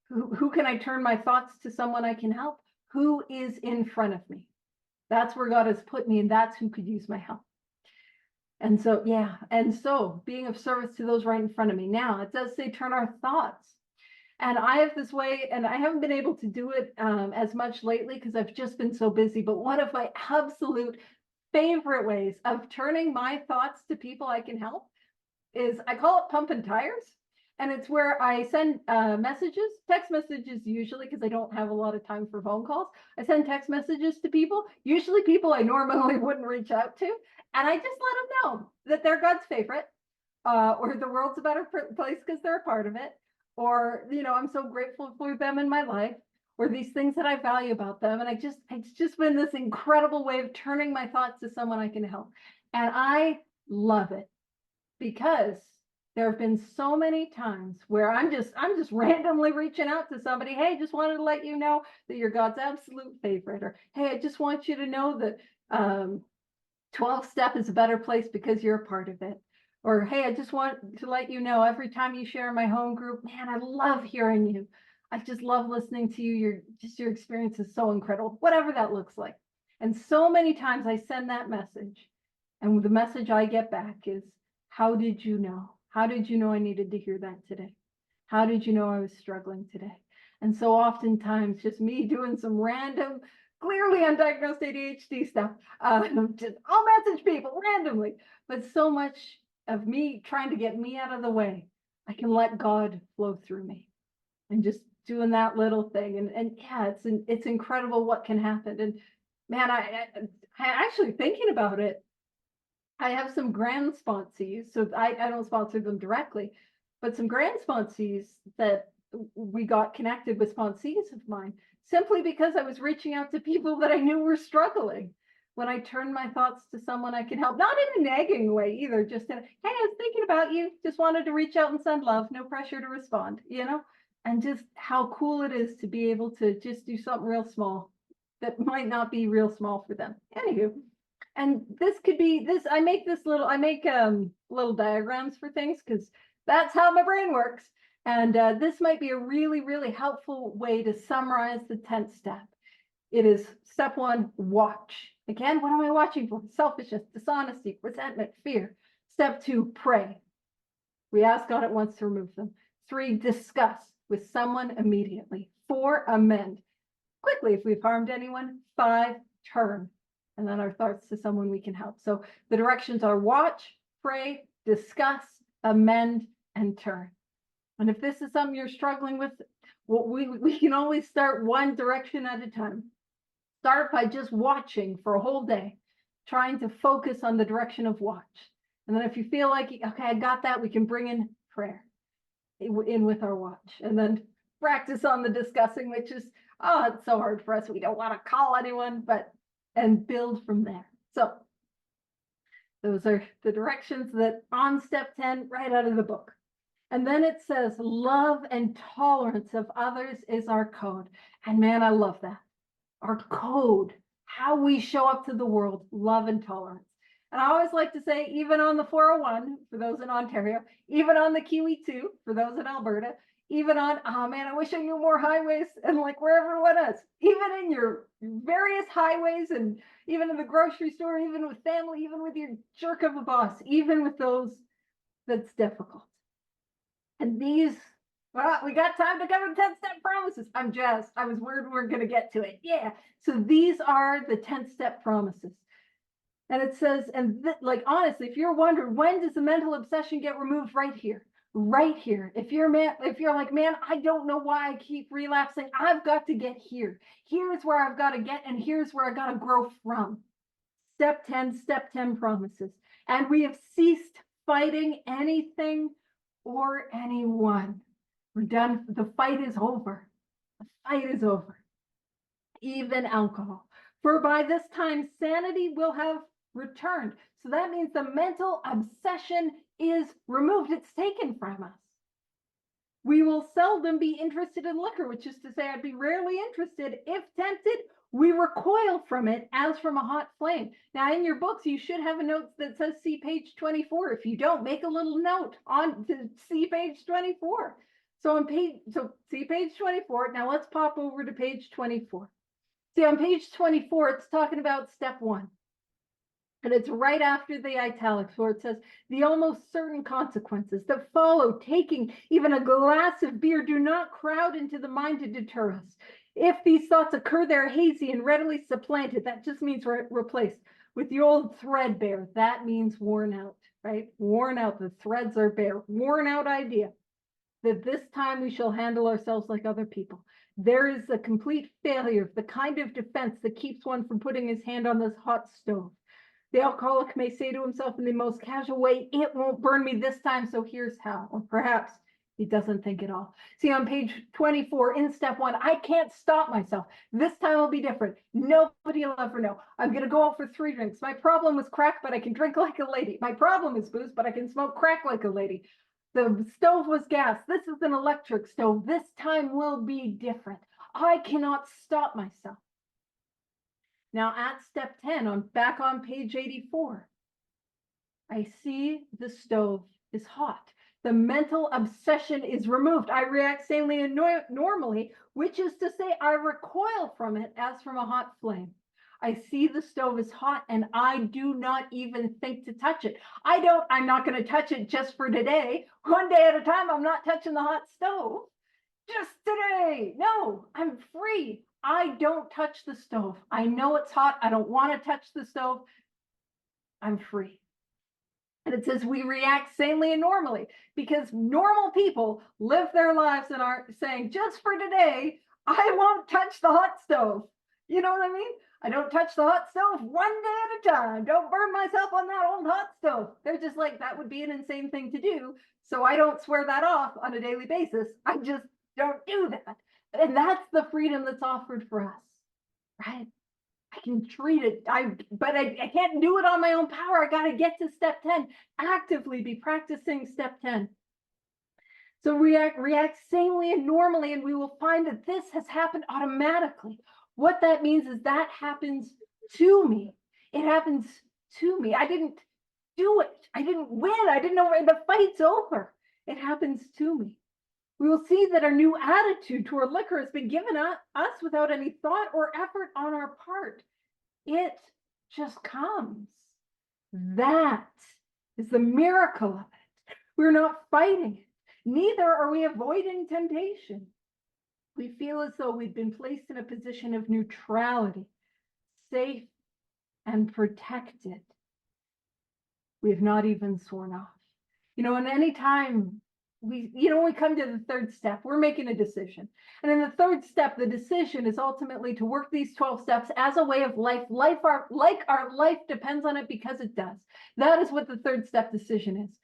who can I turn my thoughts to someone I can help? Who is in front of me? That's where God has put me, and that's who could use my help. And so, yeah, and so being of service to those right in front of me. Now, it does say turn our thoughts. And I have this way, and I haven't been able to do it as much lately because I've just been so busy, but one of my absolute favorite ways of turning my thoughts to people I can help is, I call it pumping tires. And it's where I send messages, text messages usually, because I don't have a lot of time for phone calls. I send text messages to people, usually people I normally wouldn't reach out to. And I just let them know that they're God's favorite, or the world's a better place because they're a part of it. Or, I'm so grateful for them in my life, or these things that I value about them. And it's just been this incredible way of turning my thoughts to someone I can help. And I love it, because there have been so many times where I'm just randomly reaching out to somebody. Hey, just wanted to let you know that you're God's absolute favorite. Or, hey, I just want you to know that 12 step is a better place because you're a part of it. Or, hey, I just want to let you know, every time you share my home group, man, I love hearing you. I just love listening to you. Your experience is so incredible, whatever that looks like. And so many times I send that message, and the message I get back is, how did you know? How did you know I needed to hear that today? How did you know I was struggling today? And so oftentimes just me doing some random, clearly undiagnosed ADHD stuff, just I'll message people randomly, but so much of me trying to get me out of the way, I can let God flow through me, and just doing that little thing. And yeah, it's incredible what can happen. And man, I actually, thinking about it, I have some grand sponsees, so I don't sponsor them directly, but some grand sponsees that we got connected with, sponsees of mine, simply because I was reaching out to people that I knew were struggling. When I turned my thoughts to someone I can help, not in a nagging way either, just in, hey, I was thinking about you, just wanted to reach out and send love, no pressure to respond, and just how cool it is to be able to just do something real small that might not be real small for them. Anywho. And this could be this, I make little diagrams for things, because that's how my brain works. And this might be a really, really helpful way to summarize the 10th step. It is step 1, watch. Again, what am I watching for? Selfishness, dishonesty, resentment, fear. Step 2, pray. We ask God at once to remove them. 3, discuss with someone immediately. 4, amend quickly if we've harmed anyone. 5, turn. And then our thoughts to someone we can help. So the directions are watch, pray, discuss, amend, and turn. And if this is something you're struggling with, well, we can always start one direction at a time. Start by just watching for a whole day, trying to focus on the direction of watch. And then if you feel like, okay, I got that, we can bring in prayer in with our watch. And then practice on the discussing, which is, it's so hard for us. We don't want to call anyone, and build from there. So those are the directions that on step 10, right out of the book. And then it says, love and tolerance of others is our code. And man, I love that. Our code, how we show up to the world, love and tolerance. And I always like to say, even on the 401, for those in Ontario, even on the Kiwi 2, for those in Alberta, even on, oh man, I wish I knew more highways, and like wherever everyone is, even in your various highways, and even in the grocery store, even with family, even with your jerk of a boss, even with those, that's difficult. And these, well, we got time to cover the 10-step promises. I'm jazzed. I was worried we weren't going to get to it. Yeah. So these are the 10-step promises. And it says, and like, honestly, if you're wondering, when does the mental obsession get removed? Right here. Right here. If you're like, man, I don't know why I keep relapsing. I've got to get here. Here's where I've got to get, and here's where I got to grow from. Step 10 promises. And we have ceased fighting anything or anyone. We're done. The fight is over. The fight is over. Even alcohol. For by this time, sanity will have returned. So that means the mental obsession is removed. It's taken from us. We will seldom be interested in liquor, which is to say, I'd be rarely interested. If tempted, we recoil from it as from a hot flame. Now, in your books, you should have a note that says see page 24. If you don't, make a little note on to see page 24. So see page 24. Now let's pop over to page 24. See, on page 24, it's talking about step 1. And it's right after the italics where it says the almost certain consequences that follow taking even a glass of beer do not crowd into the mind to deter us. If these thoughts occur, they're hazy and readily supplanted. That just means replaced with the old threadbare. That means worn out, right? Worn out. The threads are bare. Worn out idea that this time we shall handle ourselves like other people. There is a complete failure of the kind of defense that keeps one from putting his hand on this hot stove. The alcoholic may say to himself in the most casual way, it won't burn me this time, so here's how. Or perhaps he doesn't think at all. See, on page 24, in step 1, I can't stop myself. This time will be different. Nobody will ever know. I'm going to go out for 3 drinks. My problem was crack, but I can drink like a lady. My problem is booze, but I can smoke crack like a lady. The stove was gas. This is an electric stove. This time will be different. I cannot stop myself. Now at step 10, back on page 84, I see the stove is hot. The mental obsession is removed. I react sanely and normally, which is to say I recoil from it as from a hot flame. I see the stove is hot and I do not even think to touch it. I'm not going to touch it just for today. One day at a time, I'm not touching the hot stove. Just today. No, I'm free. I don't touch the stove. I know it's hot. I don't want to touch the stove. I'm free. And it says we react sanely and normally because normal people live their lives and aren't saying, just for today, I won't touch the hot stove. You know what I mean? I don't touch the hot stove one day at a time. Don't burn myself on that old hot stove. They're just like, that would be an insane thing to do. So I don't swear that off on a daily basis. I just don't do that. And that's the freedom that's offered for us, right? I can treat it, but I can't do it on my own power. I got to get to step 10, actively be practicing step 10. So react sanely and normally, and we will find that this has happened automatically. What that means is that happens to me. It happens to me. I didn't do it. I didn't win. I didn't know the fight's over. It happens to me. We will see that our new attitude toward liquor has been given us without any thought or effort on our part. It just comes. That is the miracle of it. We're not fighting it. Neither are we avoiding temptation. We feel as though we've been placed in a position of neutrality, safe and protected. We have not even sworn off. And any time we come to the third step, we're making a decision. And in the third step, the decision is ultimately to work these 12 steps as a way of life. Our life depends on it because it does. That is what the third step decision is.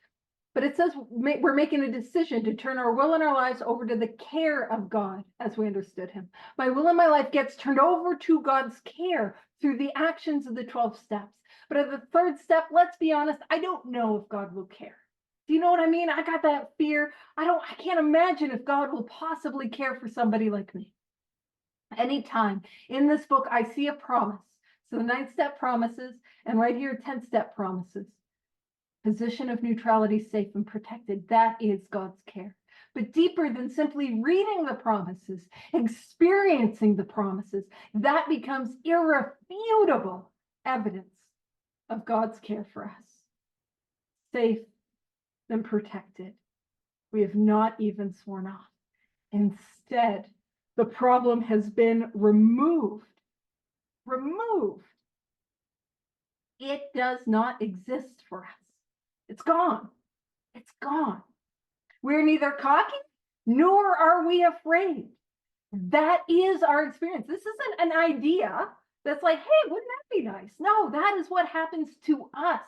But it says we're making a decision to turn our will and our lives over to the care of God as we understood him. My will and my life gets turned over to God's care through the actions of the 12 steps. But at the third step, let's be honest, I don't know if God will care. Do you know what I mean? I got that fear. I can't imagine if God will possibly care for somebody like me. Anytime in this book, I see a promise. So the 9th step promises, and right here, 10th step promises. Position of neutrality, safe and protected. That is God's care. But deeper than simply reading the promises, experiencing the promises, that becomes irrefutable evidence of God's care for us. Safe and protected. We have not even sworn off. Instead, the problem has been removed. Removed. It does not exist for us. It's gone. It's gone. We're neither cocky nor are we afraid. That is our experience. This isn't an idea that's like, hey, wouldn't that be nice? No, that is what happens to us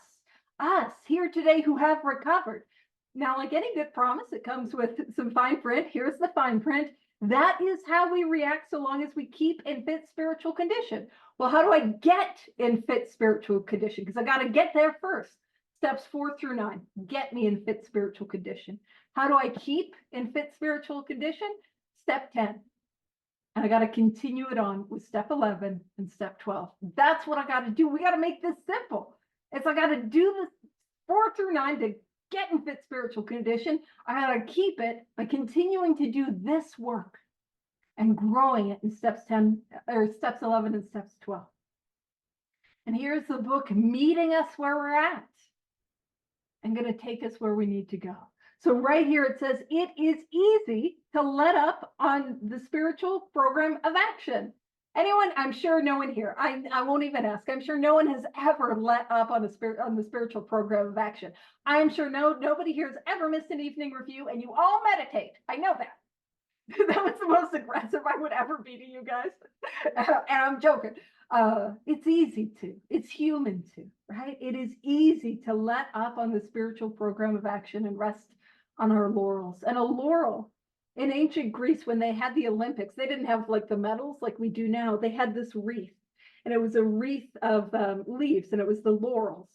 here today who have recovered. Now, like any good promise, it comes with some fine print. Here's the fine print. That is how we react so long as we keep in fit spiritual condition. Well, how do I get in fit spiritual condition? Because I got to get there first. Steps 4 through 9, get me in fit spiritual condition. How do I keep in fit spiritual condition? Step 10. And I got to continue it on with step 11 and step 12. That's what I got to do. We got to make this simple. It's I got to do this 4 through 9 to get in fit spiritual condition. I got to keep it by continuing to do this work and growing it in steps 10 or steps 11 and steps 12. And here's the book meeting us where we're at and going to take us where we need to go. So right here it says it is easy to let up on the spiritual program of action. Anyone? I'm sure no one here. I won't even ask. I'm sure no one has ever let up on the spiritual program of action. I'm sure nobody here has ever missed an evening review, and you all meditate. I know that. That was the most aggressive I would ever be to you guys. And I'm joking. It's easy to. It's human to, right? It is easy to let up on the spiritual program of action and rest on our laurels. And a laurel, in ancient Greece, when they had the Olympics, they didn't have like the medals like we do now. They had this wreath, and it was a wreath of leaves, and it was the laurels.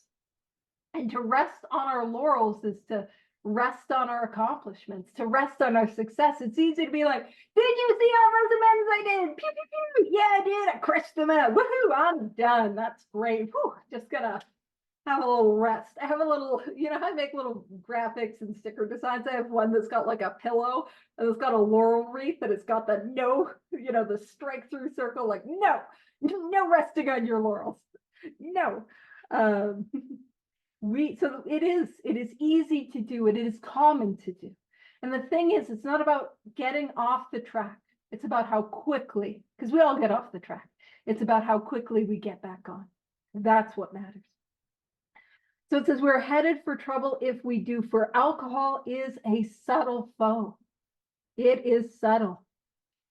And to rest on our laurels is to rest on our accomplishments, to rest on our success. It's easy to be like, did you see all those amends I did? Pew, pew, pew. Yeah, I did. I crushed them out. Woohoo, I'm done. That's great. Whew, just gonna have a little rest. I have a little, I make little graphics and sticker designs. I have one that's got like a pillow and it's got a laurel wreath and it's got the no, the strike through circle, like no resting on your laurels. No. So it is easy to do. It is common to do. And the thing is, it's not about getting off the track. It's about how quickly, because we all get off the track. It's about how quickly we get back on. That's what matters. So it says we're headed for trouble if we do, for alcohol is a subtle foe. It is subtle.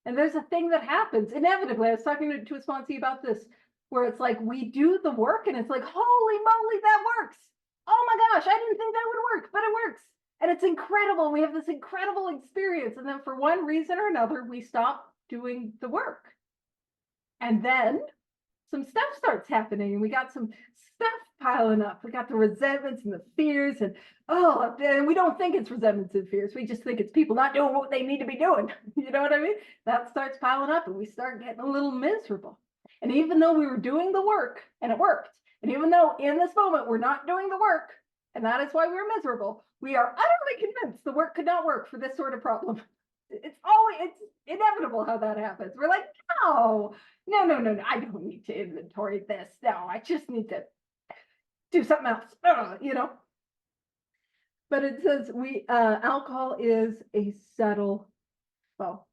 And there's a thing that happens inevitably. I was talking to a sponsee about this, where it's like we do the work and it's like, holy moly, that works. Oh my gosh, I didn't think that would work, but it works. And it's incredible. We have this incredible experience. And then for one reason or another, we stop doing the work. And then some stuff starts happening and we got some stuff piling up. We got the resentments and the fears and we don't think it's resentments and fears. We just think it's people not doing what they need to be doing. You know what I mean? That starts piling up and we start getting a little miserable. And even though we were doing the work and it worked, and even though in this moment we're not doing the work, and that is why we're miserable, we are utterly convinced the work could not work for this sort of problem. It's inevitable how that happens. We're like, no, I don't need to inventory this. No, I just need to do something else, But it says alcohol is a subtle foe.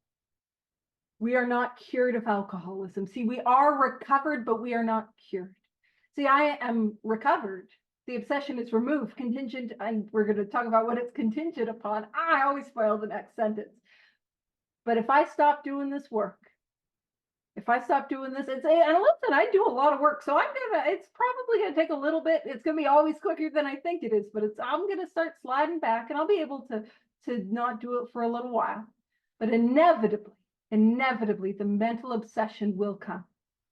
We are not cured of alcoholism. See, we are recovered, but we are not cured. See, I am recovered. The obsession is removed, contingent, and we're going to talk about what it's contingent upon. I always spoil the next sentence. But if I stop doing this work, if I stop doing this, and listen, I do a lot of work, so it's probably going to take a little bit. It's going to be always quicker than I think it is, but I'm going to start sliding back and I'll be able to not do it for a little while. But inevitably, the mental obsession will come.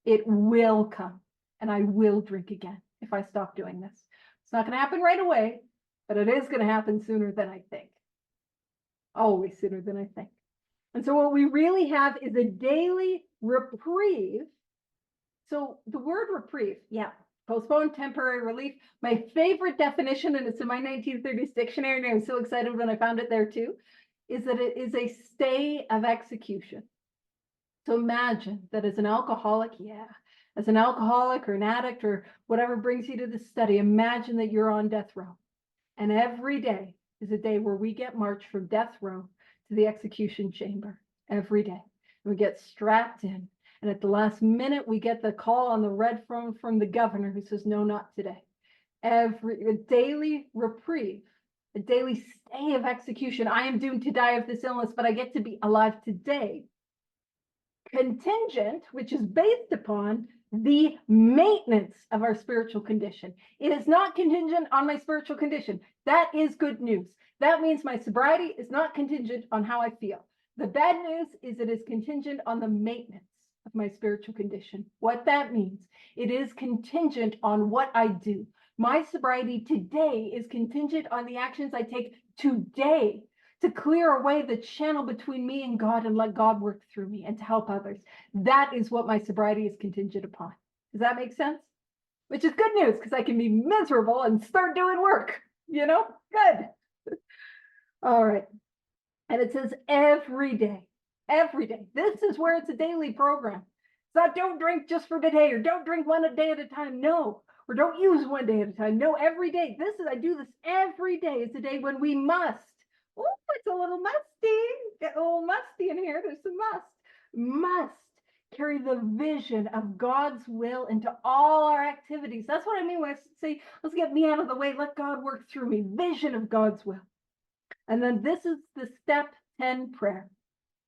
It will come, and I will drink again if I stop doing this. It's not going to happen right away, but it is going to happen sooner than I think. Always sooner than I think. And so what we really have is a daily reprieve. So the word reprieve, postponed temporary relief. My favorite definition, and it's in my 1930s dictionary, and I was so excited when I found it there too, is that it is a stay of execution. So imagine that as an alcoholic, as an alcoholic or an addict or whatever brings you to this study, imagine that you're on death row. And every day is a day where we get marched from death row to the execution chamber every day. And we get strapped in. And at the last minute, we get the call on the red phone from the governor who says, no, not today. A daily reprieve, a daily stay of execution. I am doomed to die of this illness, but I get to be alive today. Contingent, which is based upon the maintenance of our spiritual condition. It is not contingent on my spiritual condition. That is good news. That means my sobriety is not contingent on how I feel. The bad news is it is contingent on the maintenance of my spiritual condition. What that means, it is contingent on what I do. My sobriety today is contingent on the actions I take today to clear away the channel between me and God and let God work through me and to help others. That is what my sobriety is contingent upon. Does that make sense? Which is good news because I can be miserable and start doing work, good. All right. And it says every day. This is where it's a daily program. It's not don't drink just for today or don't drink one a day at a time. No, or don't use one day at a time. No, every day. I do this every day. It's a day when we must. Oh, it's a little musty. Get a little musty in here. There's some must carry the vision of God's will into all our activities. That's what I mean when I say, let's get me out of the way. Let God work through me. Vision of God's will. And then this is the step 10 prayer.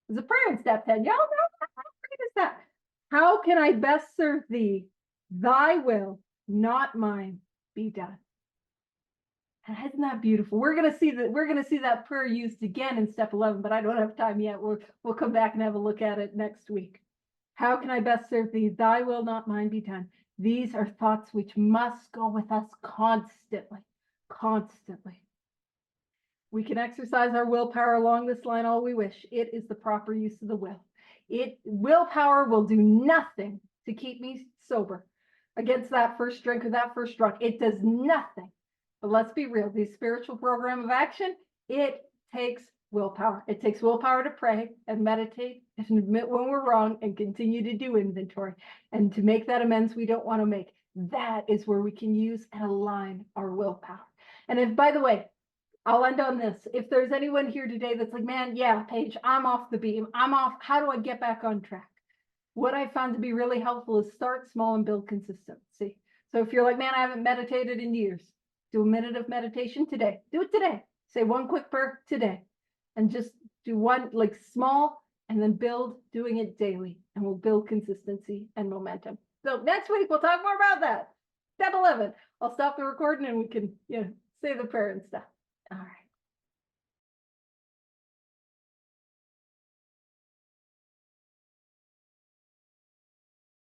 There's a prayer in step 10. Y'all know how great is that? How can I best serve thee? Thy will, not mine, be done. And isn't that beautiful? We're gonna see that prayer used again in step 11, but I don't have time yet. We'll come back and have a look at it next week. How can I best serve thee? Thy will, not mine, be done. These are thoughts which must go with us constantly. We can exercise our willpower along this line all we wish. It is the proper use of the will. Willpower will do nothing to keep me sober against that first drink or that first drug. It does nothing. But let's be real. The spiritual program of action, it takes willpower. It takes willpower to pray and meditate and admit when we're wrong and continue to do inventory and to make that amends we don't want to make. That is where we can use and align our willpower. And if, by the way, I'll end on this. If there's anyone here today that's like, man, yeah, Paige, I'm off the beam. I'm off. How do I get back on track? What I found to be really helpful is start small and build consistency. So if you're like, man, I haven't meditated in years, do a minute of meditation today. Do it today. Say one quick prayer today and just do one like small and then build doing it daily, and we'll build consistency and momentum. So next week, we'll talk more about that. Step 11. I'll stop the recording and we can, say the prayer and stuff. All right.